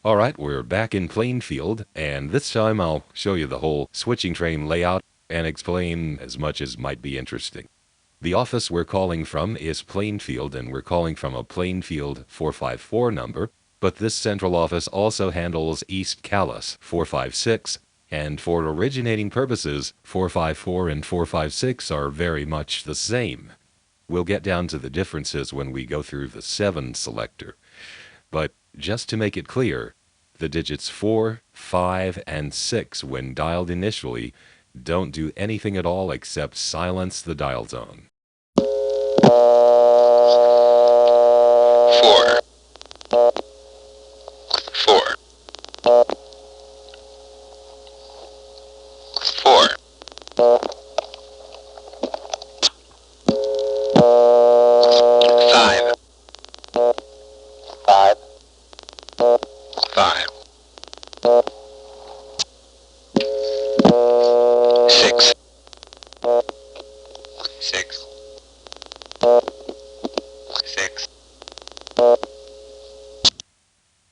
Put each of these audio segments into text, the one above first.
Alright, we're back in Plainfield, and this time I'll show you the whole switching train layout and explain as much as might be interesting. The office we're calling from is Plainfield, and we're calling from a Plainfield 454 number, but this central office also handles East Calais 456, and for originating purposes, 454 and 456 are very much the same. We'll get down to the differences when we go through the 7 selector. But just to make it clear, the digits 4, 5, and 6 when dialed initially don't do anything at all except silence the dial zone. 4, 4, 4, 5, 5, 5, 6, 6, 6.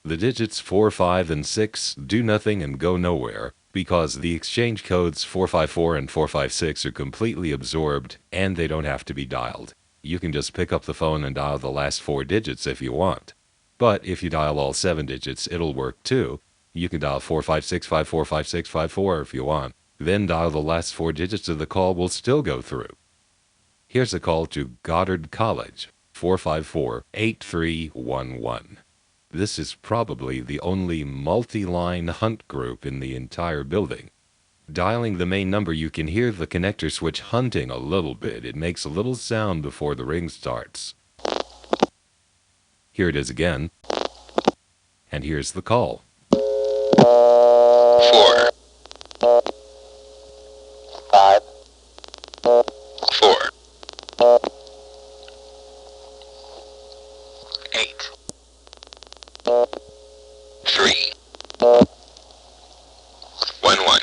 The digits 4, 5, and 6 do nothing and go nowhere because the exchange codes 454 and 456 are completely absorbed and they don't have to be dialed. You can just pick up the phone and dial the last 4 digits if you want. But if you dial all 7 digits, it'll work too. You can dial 456545654 if you want. Then dial the last 4 digits of the call will still go through. Here's a call to Goddard College, 454-8311. This is probably the only multi-line hunt group in the entire building. Dialing the main number, you can hear the connector switch hunting a little bit. It makes a little sound before the ring starts. Here it is again. And here's the call. 4, 5, 4, 8, 3, 1, 1.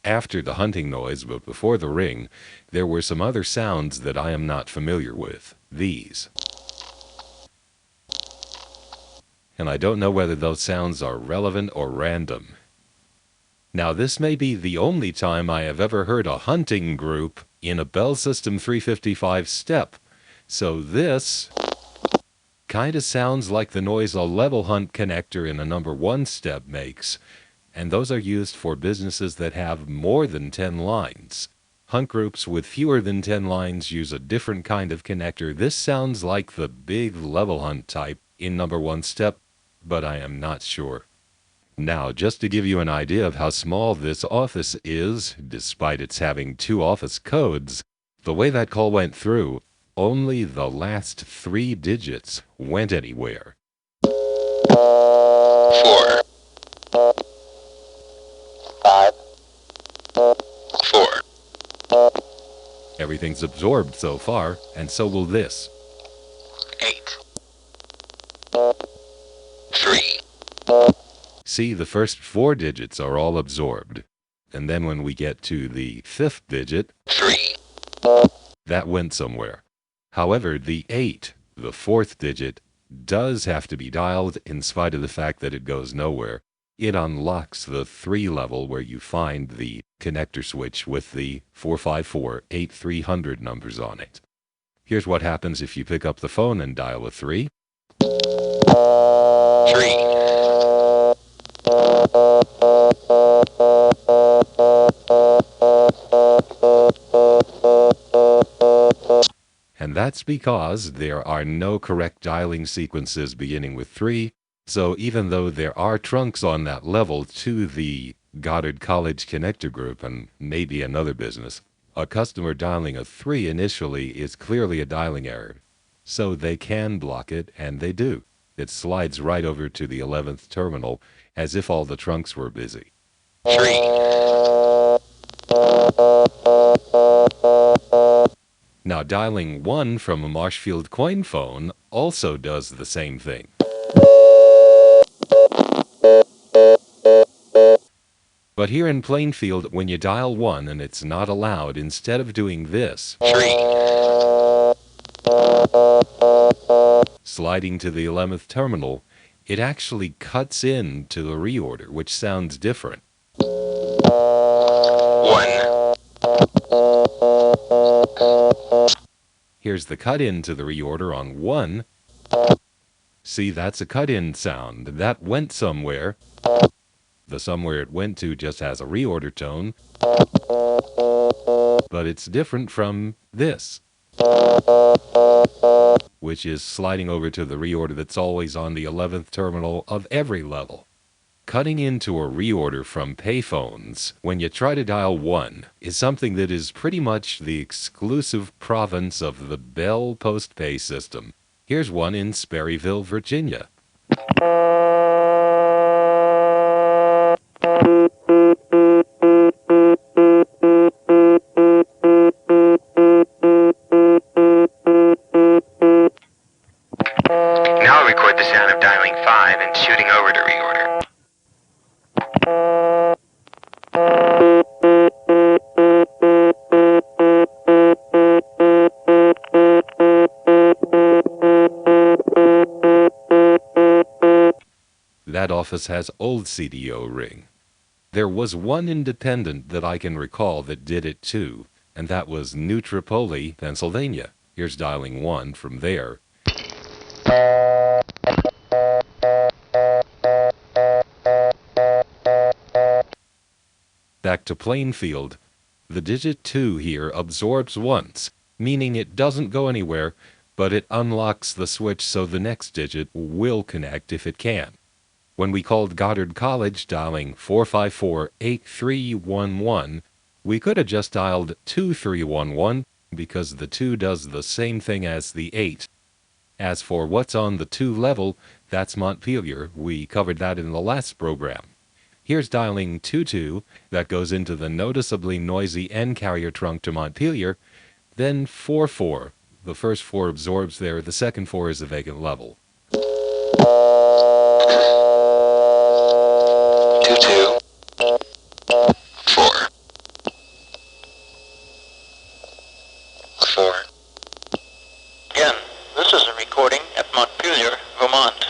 After the hunting noise, but before the ring, there were some other sounds that I am not familiar with. These. And I don't know whether those sounds are relevant or random. Now, this may be the only time I have ever heard a hunting group in a Bell System 355 step. So this kind of sounds like the noise a level hunt connector in a number 1 step makes. And those are used for businesses that have more than 10 lines. Hunt groups with fewer than 10 lines use a different kind of connector. This sounds like the big level hunt type in number 1 step, but I am not sure. Now, just to give you an idea of how small this office is, despite its having 2 office codes, the way that call went through, only the last 3 digits went anywhere. 4, 5, 4, Everything's absorbed so far, and so will this. 8, 3, See, the first 4 digits are all absorbed. And then when we get to the 5th digit, 3, that went somewhere. However, the 8, the 4th digit, does have to be dialed in spite of the fact that it goes nowhere. It unlocks the 3 level where you find the connector switch with the 454-8300 numbers on it. Here's what happens if you pick up the phone and dial a 3. 3, And that's because there are no correct dialing sequences beginning with 3, so even though there are trunks on that level to the Goddard College connector group and maybe another business, a customer dialing a 3 initially is clearly a dialing error. So they can block it, and they do. It slides right over to the 11th terminal as if all the trunks were busy. 3, Now, dialing 1 from a Marshfield coin phone also does the same thing. But here in Plainfield, when you dial 1 and it's not allowed, instead of doing this, 3, sliding to the 11th terminal, it actually cuts in to the reorder, which sounds different. 1, Here's the cut-in to the reorder on 1. See, that's a cut-in sound. That went somewhere. The somewhere it went to just has a reorder tone, but it's different from this, which is sliding over to the reorder that's always on the 11th terminal of every level. Cutting into a reorder from payphones when you try to dial 1 is something that is pretty much the exclusive province of the Bell postpay system. Here's one in Sperryville, Virginia. Now I'll record the sound of dialing 5 and shooting over to reorder. That office has old CDO ring. There was one independent that I can recall that did it too, and that was New Tripoli, Pennsylvania. Here's dialing 1 from there. Back to Plainfield. The digit 2 here absorbs once, meaning it doesn't go anywhere, but it unlocks the switch so the next digit will connect if it can. When we called Goddard College dialing 454-8311, we could have just dialed 2311 because the 2 does the same thing as the 8. As for what's on the 2 level, that's Montpelier. We covered that in the last program. Here's dialing 22, that goes into the noticeably noisy N carrier trunk to Montpelier, then 44. The first 4 absorbs there, the second 4 is a vacant level. 2, 2, 4, 4. Again, this is a recording at Montpelier, Vermont.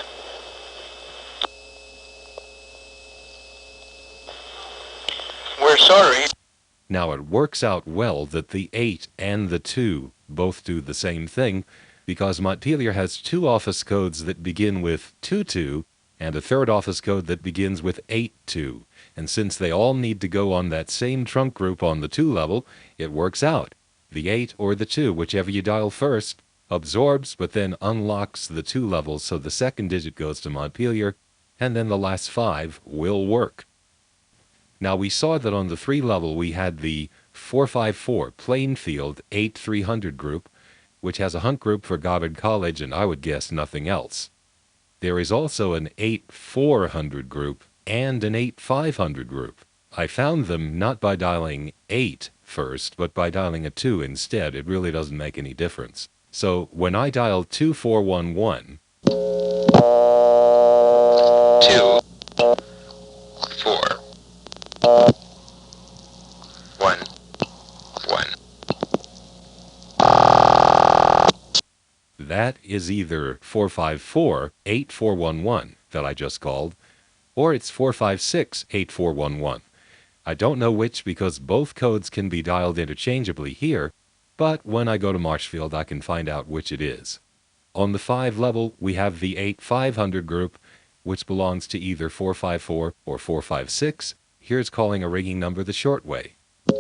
We're sorry. Now it works out well that the 8 and the 2 both do the same thing, because Montpelier has 2 office codes that begin with 22 and a third office code that begins with 82. And since they all need to go on that same trunk group on the 2 level, it works out. The 8 or the 2, whichever you dial first, absorbs but then unlocks the 2 levels so the second digit goes to Montpelier, and then the last 5 will work. Now we saw that on the 3 level we had the 454 Plainfield 8300 group, which has a hunt group for Goddard College and I would guess nothing else. There is also an 8400 group and an 8500 group. I found them not by dialing 8 first, but by dialing a 2 instead. It really doesn't make any difference. So when I dial 2411, 2, 4, 1, 1. that is either 454-8411 that I just called, or it's 456-8411. I don't know which because both codes can be dialed interchangeably here, but when I go to Marshfield I can find out which it is. On the 5 level, we have the 8500 group, which belongs to either 454 or 456. Here's calling a ringing number the short way. 2,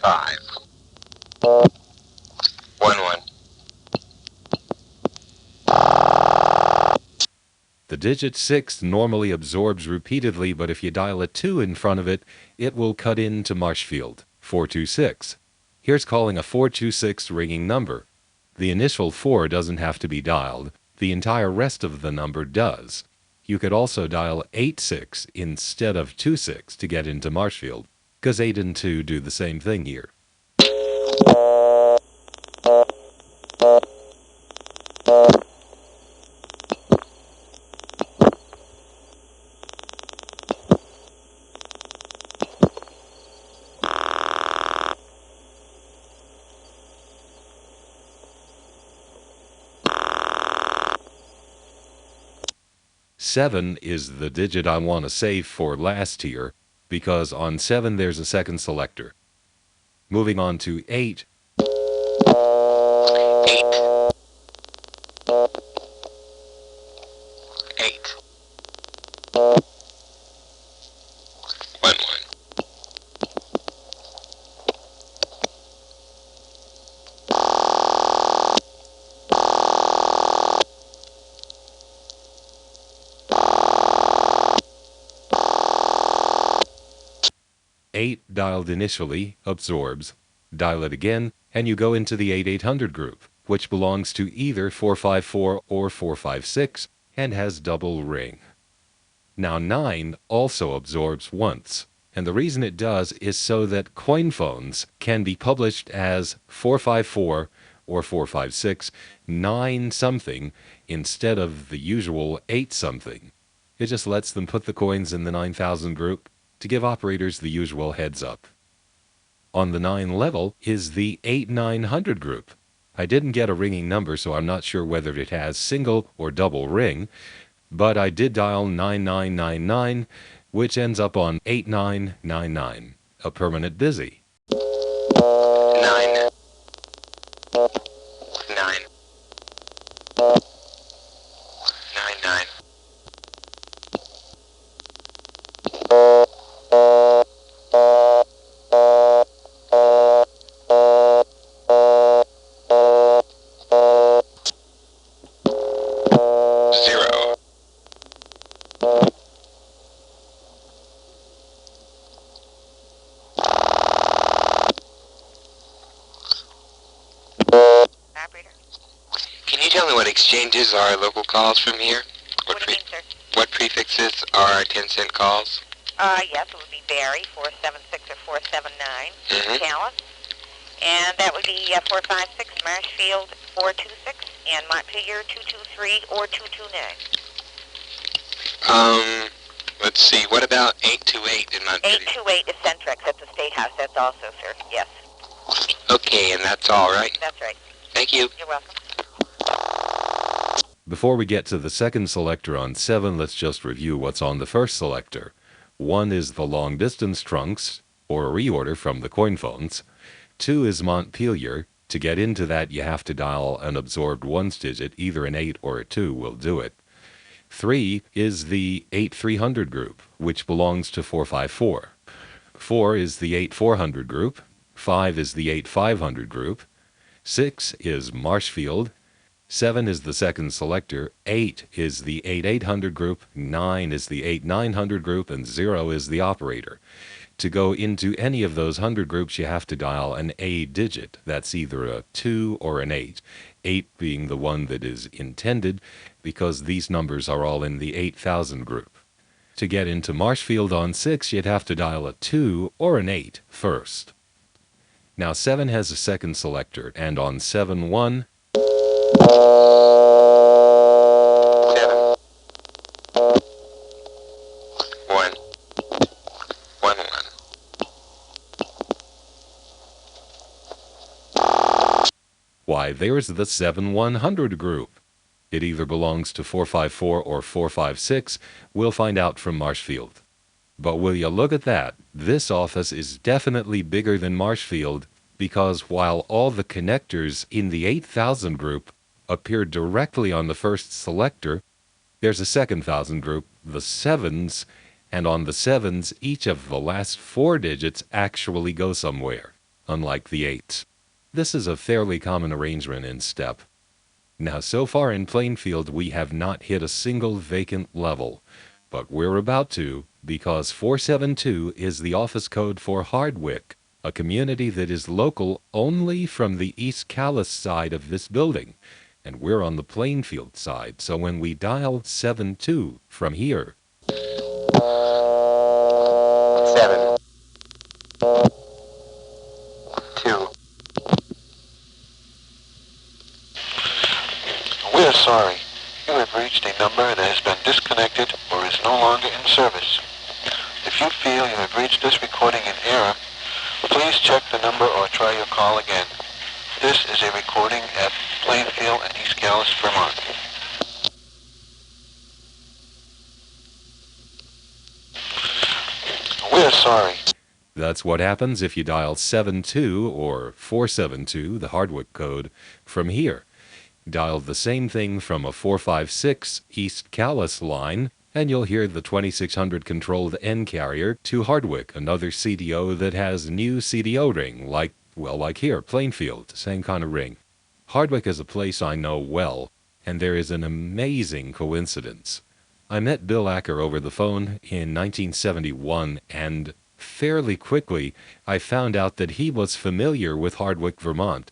5, 1, 1. The digit 6 normally absorbs repeatedly, but if you dial a 2 in front of it, it will cut into Marshfield, 426. Here's calling a 426 ringing number. The initial 4 doesn't have to be dialed. The entire rest of the number does. You could also dial 86 instead of 26 to get into Marshfield, because 8 and 2 do the same thing here. 7 is the digit I want to save for last here, because on 7 there's a second selector. Moving on to 8. 8. 1 1. 8 dialed initially absorbs. Dial it again, and you go into the 8800 group, which belongs to either 454 or 456 and has double ring. Now 9 also absorbs once, and the reason it does is so that coin phones can be published as 454 or 456, 9 something instead of the usual 8 something. It just lets them put the coins in the 9000 group to give operators the usual heads up. On the 9 level is the 8900 group. I didn't get a ringing number, so I'm not sure whether it has single or double ring, but I did dial 9999, which ends up on 8999, a permanent busy. 9. 9. 99. 0. Operator. Can you tell me what exchanges are local calls from here? What do you mean, sir? What prefixes are 10-cent calls? Yes, it would be Barry, 476 or 479, Mhm. Callis. And that would be 456, Marshfield, 426, and Montpelier, 223 or 229. Let's see. What about 828 in Montpelier? 828 is Centrex at the State House. That's also, sir. Yes, Okay, and that's all right. that's right. Thank you. You're welcome. Before we get to the second selector on 7, let's just review what's on the first selector. 1 is the long-distance trunks, or a reorder from the coin phones. 2 is Montpelier. To get into that, you have to dial an absorbed ones digit. Either an 8 or a 2 will do it. 3 is the 8300 group, which belongs to 454. 4 is the 8400 group. 5 is the 8500 group. 6 is Marshfield. 7 is the second selector. 8 is the 8800 group. 9 is the 8900 group, and 0 is the operator. To go into any of those 100 groups, you have to dial an A digit. That's either a 2 or an 8. 8 being the one that is intended, because these numbers are all in the 8000 group. To get into Marshfield on 6, you'd have to dial a 2 or an 8 first. Now 7 has a second selector, and on 7-1, 7. 1. 1 1. why, there's the 7100 group. It either belongs to 454 or 456. We'll find out from Marshfield. But will you look at that? This office is definitely bigger than Marshfield, because while all the connectors in the 8000 group appear directly on the first selector, there's a second 1000 group, the 7s, and on the 7s, each of the last 4 digits actually go somewhere, unlike the 8s. This is a fairly common arrangement in STEP. Now, so far in Plainfield, we have not hit a single vacant level, but we're about to, because 472 is the office code for Hardwick, a community that is local only from the East Calais side of this building, and we're on the Plainfield side, so when we dial 72 from here, 7. 2. We're sorry. You have reached a number that has been disconnected or is no longer in service. If you feel you have reached this recording in error, please check the number or try your call again. This is a recording at Plainfield and East Calais, Vermont. We're sorry. That's what happens if you dial 72 or 472, the Hardwick code, from here. Dial the same thing from a 456 East Calais line, and you'll hear the 2600 controlled N carrier to Hardwick, another CDO that has new CDO ring, like here, Plainfield, same kind of ring. Hardwick is a place I know well, and there is an amazing coincidence. I met Bill Acker over the phone in 1971, and fairly quickly I found out that he was familiar with Hardwick, Vermont.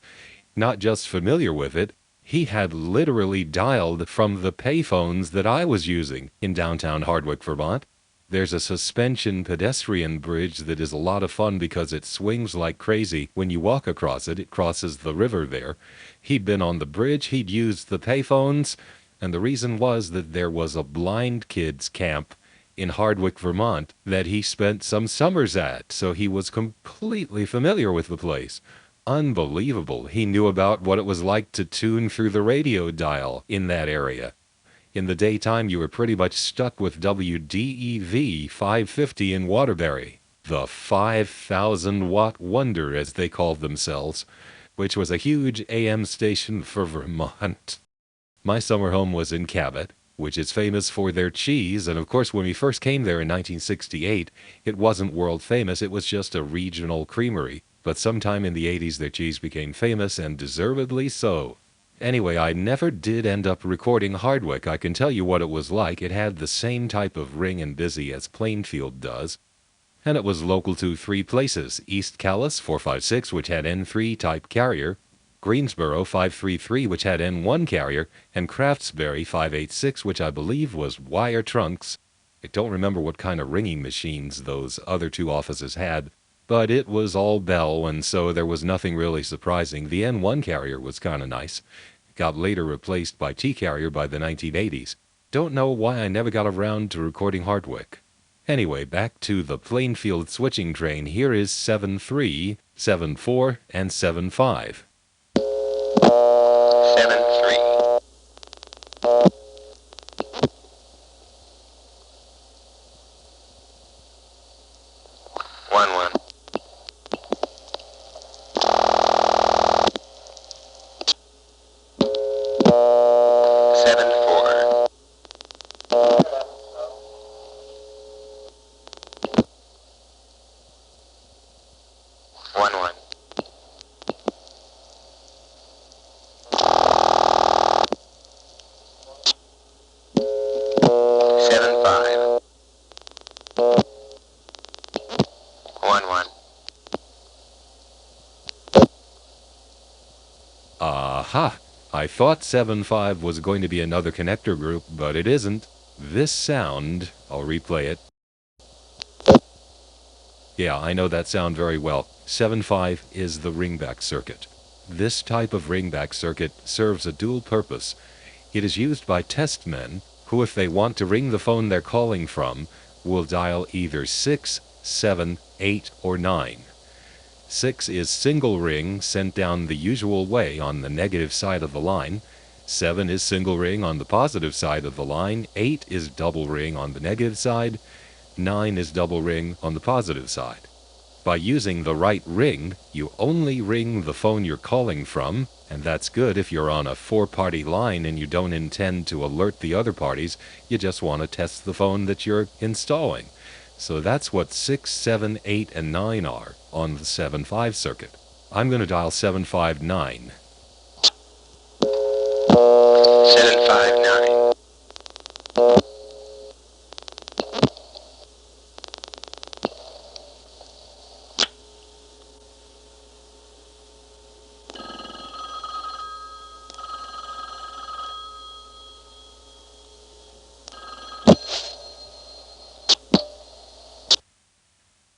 Not just familiar with it, he had literally dialed from the payphones that I was using in downtown Hardwick, Vermont. There's a suspension pedestrian bridge that is a lot of fun because it swings like crazy when you walk across it. It crosses the river there. He'd been on the bridge, he'd used the payphones, and the reason was that there was a blind kids camp in Hardwick, Vermont that he spent some summers at, so he was completely familiar with the place. Unbelievable. He knew about what it was like to tune through the radio dial in that area. In the daytime, you were pretty much stuck with WDEV 550 in Waterbury, the 5,000-watt wonder, as they called themselves, which was a huge AM station for Vermont. My summer home was in Cabot, which is famous for their cheese, and of course when we first came there in 1968, it wasn't world famous, it was just a regional creamery. But sometime in the 80s their cheese became famous, and deservedly so. Anyway, I never did end up recording Hardwick. I can tell you what it was like. It had the same type of ring and busy as Plainfield does, and it was local to three places: East Calais 456, which had N3 type carrier, Greensboro 533, which had N1 carrier, and Craftsbury 586, which I believe was wire trunks. I don't remember what kind of ringing machines those other two offices had, but it was all Bell, and so there was nothing really surprising. The N1 carrier was kind of nice. It got later replaced by T-carrier by the 1980s. Don't know why I never got around to recording Hardwick. Anyway, back to the Plainfield switching train. Here is 73, 74, and 75. 73. 11. 74. 11. 75. 11. Aha! I thought 75 was going to be another connector group, but it isn't. This sound, I'll replay it. Yeah, I know that sound very well. 75 is the ringback circuit. This type of ringback circuit serves a dual purpose. It is used by testmen who, if they want to ring the phone they're calling from, will dial either 6, 7, 8, or 9. 6 is single ring sent down the usual way on the negative side of the line. 7 is single ring on the positive side of the line. 8 is double ring on the negative side. 9 is double ring on the positive side. By using the right ring, you only ring the phone you're calling from, and that's good if you're on a 4-party line and you don't intend to alert the other parties. You just want to test the phone that you're installing. So that's what 6, 7, 8, and 9 are on the 7-5 circuit. I'm going to dial 759. 759.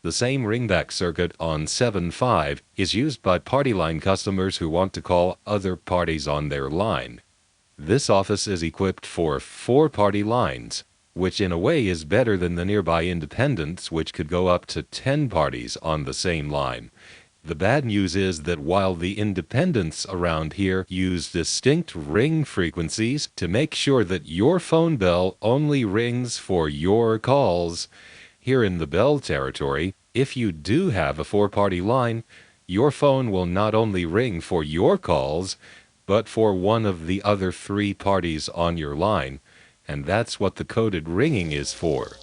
The same ringback circuit on 7.5 is used by party line customers who want to call other parties on their line. This office is equipped for 4-party lines, which in a way is better than the nearby independents, which could go up to 10 parties on the same line. The bad news is that while the independents around here use distinct ring frequencies to make sure that your phone bell only rings for your calls, Here in the Bell territory, if you do have a 4-party line, your phone will not only ring for your calls, but for one of the other 3 parties on your line, and that's what the coded ringing is for.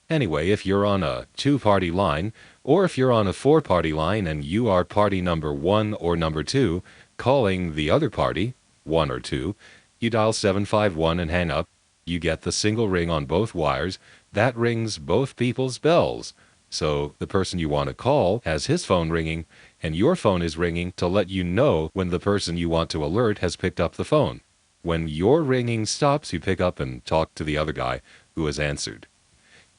Anyway, if you're on a 2-party line, or if you're on a 4-party line and you are party number 1 or number 2, calling the other party, 1 or 2, you dial 751 and hang up. You get the single ring on both wires. That rings both people's bells. So the person you want to call has his phone ringing, and your phone is ringing to let you know when the person you want to alert has picked up the phone. When your ringing stops, you pick up and talk to the other guy who has answered.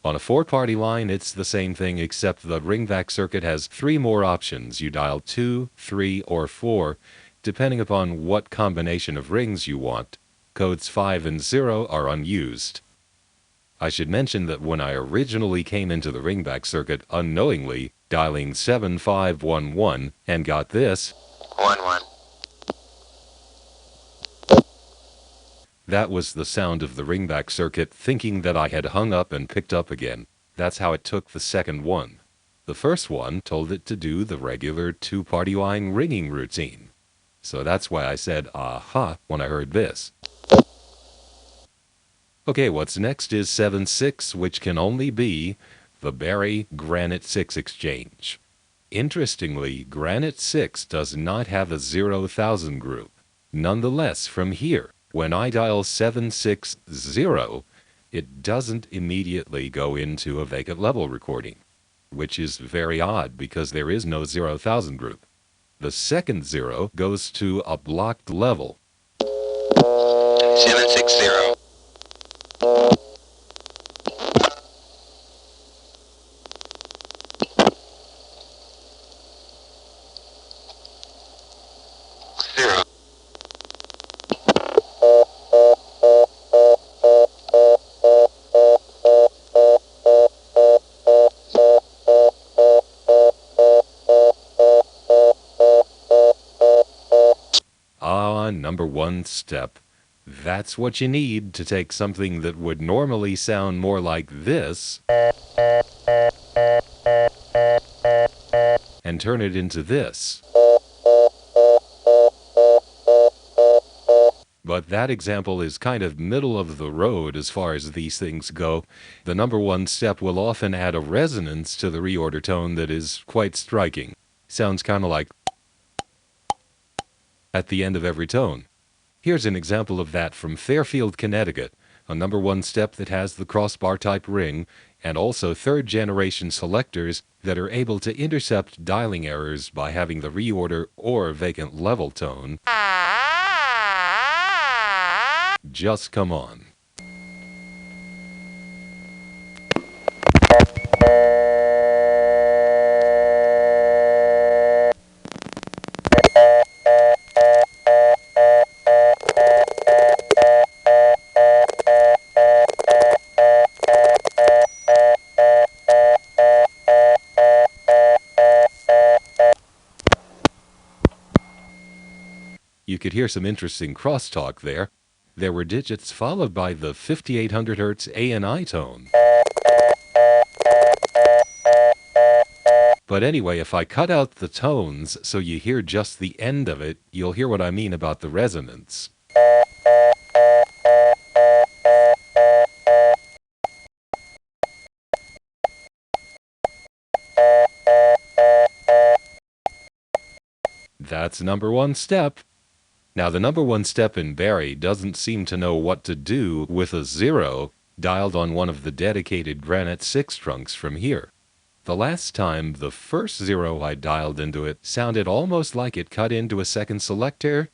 On a 4-party line, it's the same thing, except the ringback circuit has 3 more options. You dial 2, 3, or 4, depending upon what combination of rings you want. Codes 5 and 0 are unused. I should mention that when I originally came into the ringback circuit unknowingly, dialing 7511, and got this, 1-1. that was the sound of the ringback circuit thinking that I had hung up and picked up again. That's how it took the second one. The first one told it to do the regular 2-party line ringing routine. So that's why I said, aha, when I heard this. Okay, what's next is 7-6, which can only be the Barry Granite 6 exchange. Interestingly, Granite 6 does not have a 0,000 group. Nonetheless, from here, when I dial 760, it doesn't immediately go into a vacant level recording, which is very odd because there is no 0,000 group. The second 0 goes to a blocked level. 760. Number 1 step. That's what you need to take something that would normally sound more like this and turn it into this. But that example is kind of middle of the road as far as these things go. The number 1 step will often add a resonance to the reorder tone that is quite striking. Sounds kind of like at the end of every tone. Here's an example of that from Fairfield, Connecticut, a number 1 step that has the crossbar type ring and also 3rd-generation selectors that are able to intercept dialing errors by having the reorder or vacant level tone just come on. You could hear some interesting crosstalk there. There were digits followed by the 5800 Hz ANI tone. But anyway, if I cut out the tones so you hear just the end of it, you'll hear what I mean about the resonance. That's number 1 step. Now, the number 1 step in Barry doesn't seem to know what to do with a 0 dialed on one of the dedicated Granite 6 trunks from here. The last time, the first 0 I dialed into it sounded almost like it cut into a second selector,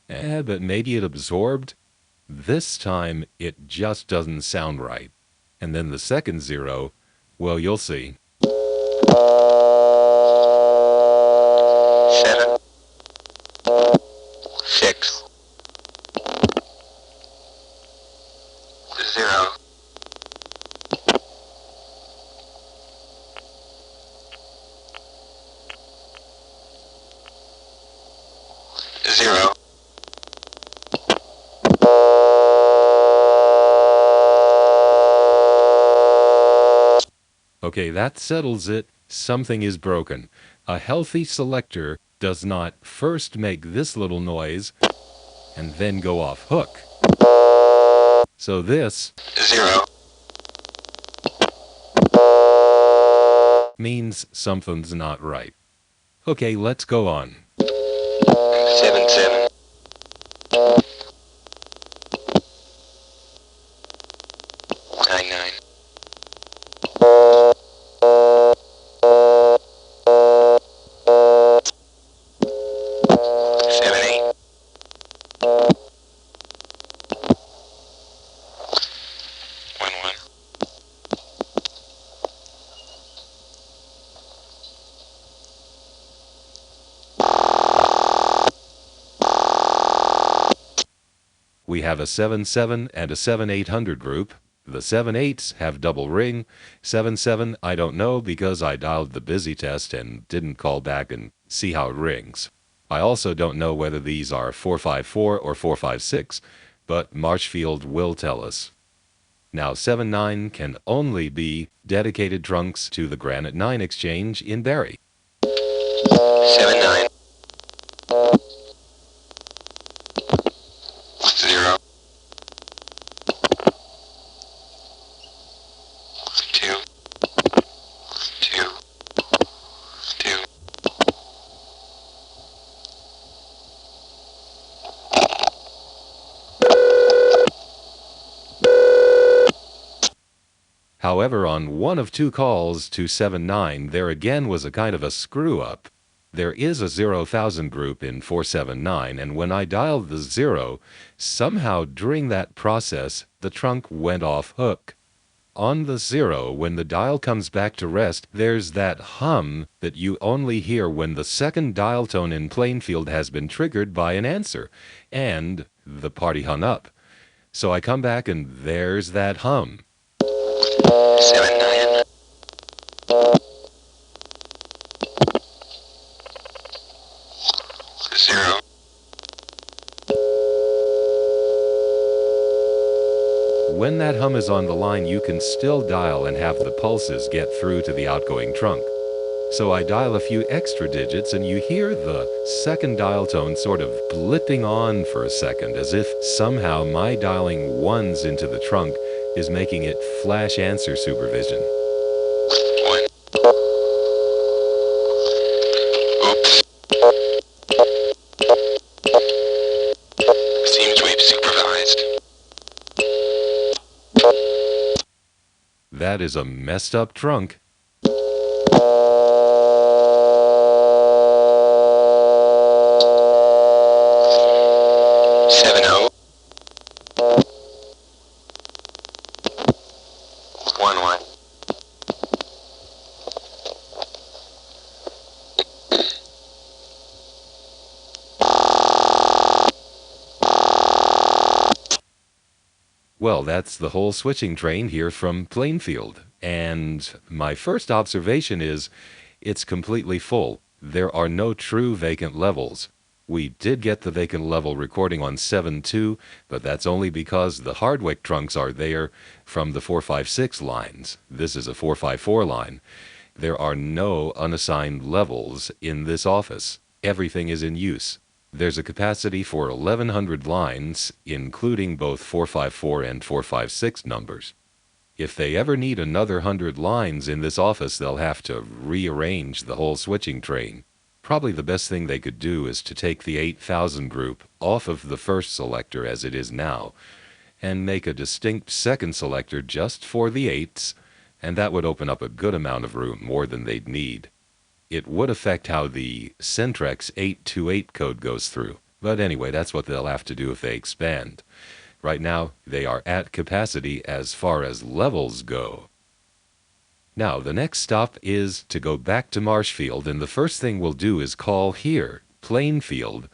but maybe it absorbed. This time, it just doesn't sound right. And then the second 0, well, you'll see. 7, 6, 0. Okay, that settles it. Something is broken. A healthy selector does not first make this little noise and then go off hook. So this 0 means something's not right. Okay, let's go on. 7 7 9 9 7 8 1 1 We have a 7-7 and a 7-800 group. The 7-8s have double ring. 7-7, I don't know because I dialed the busy test and didn't call back and see how it rings. I also don't know whether these are 454 or 456, but Marshfield will tell us. Now 7-9 can only be dedicated trunks to the Granite 9 Exchange in Barrie. 7 9 0 2 2 2 However, on one of two calls to 7-9, there again was a kind of a screw-up. There is a 0,000 group in 479, and when I dialed the 0, somehow during that process, the trunk went off hook. On the 0, when the dial comes back to rest, there's that hum that you only hear when the second dial tone in Plainfield has been triggered by an answer, and the party hung up. So I come back and there's that hum. 7 9 0 When that hum is on the line, you can still dial and have the pulses get through to the outgoing trunk. So I dial a few extra digits and you hear the second dial tone sort of blipping on for a second, as if somehow my dialing ones into the trunk is making it flash answer supervision. 1 Oops. Seems we've supervised. That is a messed up trunk. 7 0 1 1 Well, that's the whole switching train here from Plainfield. And my first observation is it's completely full. There are no true vacant levels. We did get the vacant level recording on 7-2, but that's only because the Hardwick trunks are there from the 456 lines. This is a 454 line. There are no unassigned levels in this office. Everything is in use. There's a capacity for 1,100 lines, including both 454 and 456 numbers. If they ever need another 100 lines in this office, they'll have to rearrange the whole switching train. Probably the best thing they could do is to take the 8,000 group off of the first selector as it is now, and make a distinct second selector just for the 8s, and that would open up a good amount of room, more than they'd need. It would affect how the Centrex 828 code goes through. But anyway, that's what they'll have to do if they expand. Right now, they are at capacity as far as levels go. Now, the next stop is to go back to Marshfield, and the first thing we'll do is call here, Plainfield,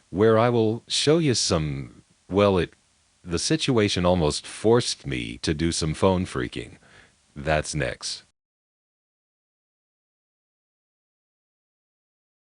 where I will show you some, well, the situation almost forced me to do some phone freaking. That's next.